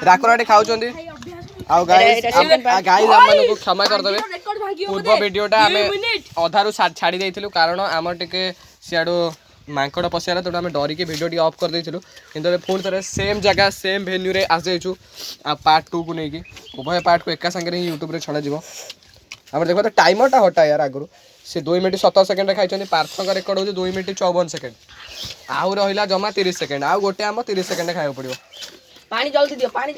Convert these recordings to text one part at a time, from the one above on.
राकोराटी खाउचंदी आउ guys guys को क्षमा कर देबे पूर्व वीडियोटा आमे अधारु छाड़ी देइथिलु कारण हमर टिके सियाडो मांकड़ पसियाला तो आमे डरी के वीडियो टी ऑफ कर देइथिलु किंतु फोन थरे सेम जगह सेम वेन्यू रे आस जाइछु आ पार्ट 2 को नै की उभय पार्ट को एका संगे रे YouTube रे छणा जीवो हमर देखो त टाइमर टा हटा यार आगरु से 2 मिनिट 17 सेकंड रे खाइचंदी पार्थक रेकॉर्ड हो 2 मिनिट 54 सेकंड आउ रहिला जमा 30 सेकंड आउ गोटे हम 30 सेकंड रे खाइयो पड़ियो पानी जल्दी दियो पानी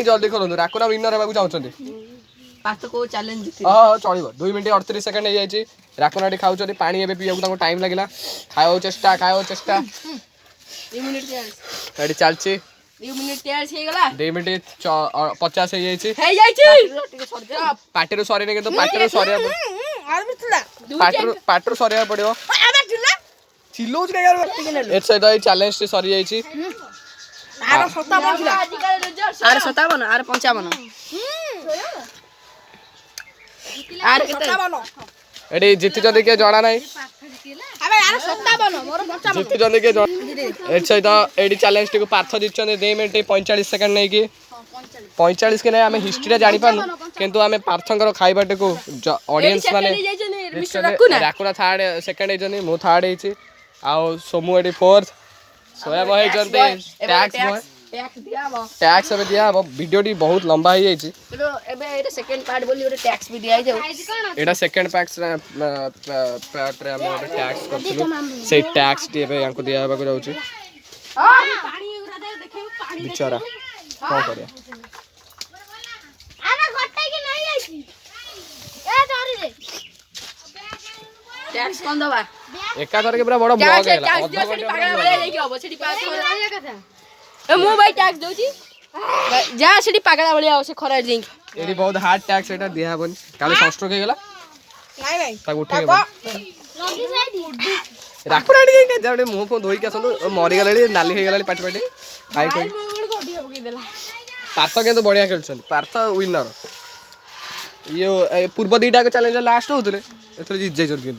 जल्दी खोलो राकुरा विनर हेबाकू चाहउचंदी पाथ को चैलेंज जीति हां चलिबो 2 मिनिट 38 सेकंड हे जायछि राकुराटी खाउचंदी पानी एबे पियाकू ताको टाइम लागिला खायो चेष्टा 2 मिनिट चैलेंज रेडी चलछि 2 मिनिट चैलेंज हे गला 2 मिनिट 50 हे जायछि पाटेरो सरी ने के तो पाटेरो सरी आर बिथला पाटेरो सरी पड़ियो आबे थिला चिल्लोज रे यार एत सहित चैलेंज से सरी जायछि आर 57 थिला आर 57 आर 55 आर 57 एडी जीति जदी के जणा नाही अबे आर 57 मोर 55 जीति जदी के एत सहित एडी चैलेंज टी को पार्थ जितछन 2 मिनिट 45 सेकंड नै की 45 के नै हमें हिस्ट्री जानि पानु किंतु हमें पार्थंकर खाइबाटे को ऑडियंस माने राकुरा थर्ड सेकंड हे जनी मो थर्ड हेछि आउ सोमु एडी फोर्थ सोया बहे जंते टैक्स अबे दिया वीडियो टी बहुत लंबा ही जाइछि तो एबे एटा सेकंड पार्ट बोली ओटे टैक्स भी दिया जाऊ एटा सेकंड पार्ट रे हम ओटे टैक्स करथिलु से टैक्स टी एबे यांको दिया हेबा को जाउछि पानी उरा दे देखियो पानी बिचारा को करे आना गट्टाई के नहीं आइछि ए धरि दे टैक्स कोन दबा एका करके पूरा बड़ा ब्लॉग है टैक्स दियो सेठी पागल बळे लेके आबो सेठी पास कर कथा ए मो भाई टैक्स दोची जा सेठी पागल बळे आउ से खरा जिंक एडी बहुत हार्ड टैक्स एटा दिया हबन काले संस्ट्रोक हे गेला नहीं ता उठे लगी साइड राकुराडी के जाडे मुंह को धोई के असंदो मरि गेलाली नाली हे गेलाली पाटी पाटी भाई कोई गोडी हो देला पार्थ के तो बढ़िया खेलछन पार्थ विनर ये पूर्व दीटा के चैलेंज लास्ट होतले एथरे जीत जाय जर के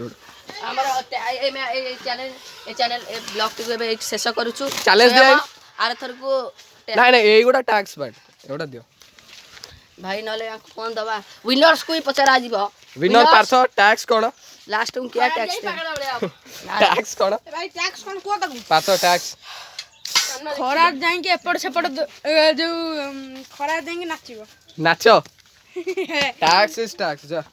हमर ए चैनल ए ब्लॉग टी को एबे शेष करूछु चैलेंज दे आर थर को नहीं नहीं एई गोटा टैक्स बाट एटा दियो भाई नले कोन दबा विनर्स को ही पचरा जीवो विनर पार्थ टैक्स कोन लास्ट में क्या टैक्स टैक्स कोन भाई टैक्स कोन को तक पार्थ टैक्स खरा जाएंगे एपड़ सेपड़ जो खरा जाएंगे नाचिबो नाचो टैक्स इज टैक्स जा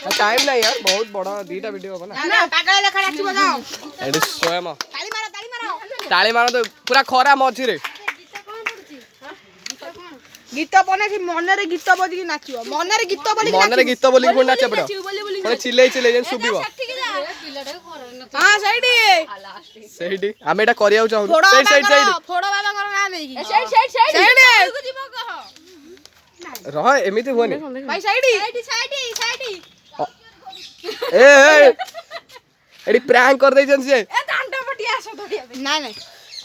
टाइम नहीं यार बहुत बड़ा दीटा वीडियो हो ना ना पागल लेखा नाचिबो जाओ एडी स्वयं ताली मारो तो पूरा खरा मझी रे गीत बने कि मन रे गीत बजी नाचिबो मन रे गीत बोली कोन नाचे पड़ो कोन चिल्ले जेन सुबिबो हां सेडी हम एटा करियाउ चाहू साइड फोड़ो बाबा कर ना नै की साइड को जीवो कह रह एमिति होनी भाई साइड ए एडी प्रैंक कर दे जन से ए डांडा पटिया सो धोडिया नहीं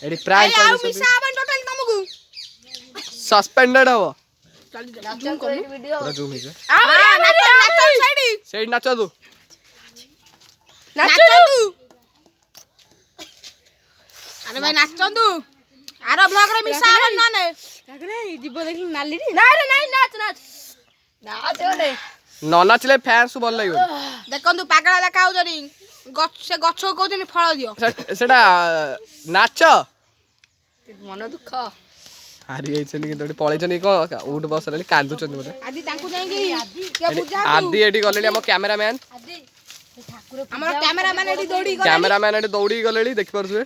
एडी प्रैंक कर दे मिसा बन टोटल तुमको सस्पेंडेड हो जूम कर वीडियो पूरा जूम है आ नाच साइड नाचो तू अरे भाई नाचंदु आरो ब्लॉग रे मिसा बन ना ने लागले जीव देखि नाली रे नहीं नाच ओडे न नाचले फैंस भल लागियो देखंतु पागला देखाउ जनी से गछ को जनी फळ दियो सेटा नाच मन दुख हारी आइछन कि तोडी पळैछन को उठ बस लेली कांदु चंद बोले आदि तांकु जाई के पूजा आदि एडी गलेली हम कैमरामैन हमर कैमरामैन एडी दौड़ी गले कैमरामैन एडी दौड़ी गलेली देखि परछे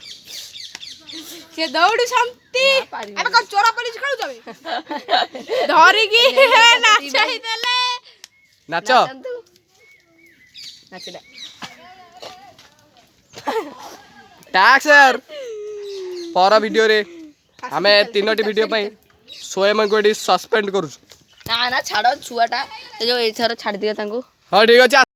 से दौड़ी संती अबे को चोरा पुलिस खेलु जबे धरी की नाचई देले नाच नाचले टैक्स यार पर वीडियो रे हमें तीनोटी वीडियो पई स्वयं को एडी सस्पेंड करू ना छाड़ छुआटा जो एथर छाड़ दिया तांको हां ठीक अछि।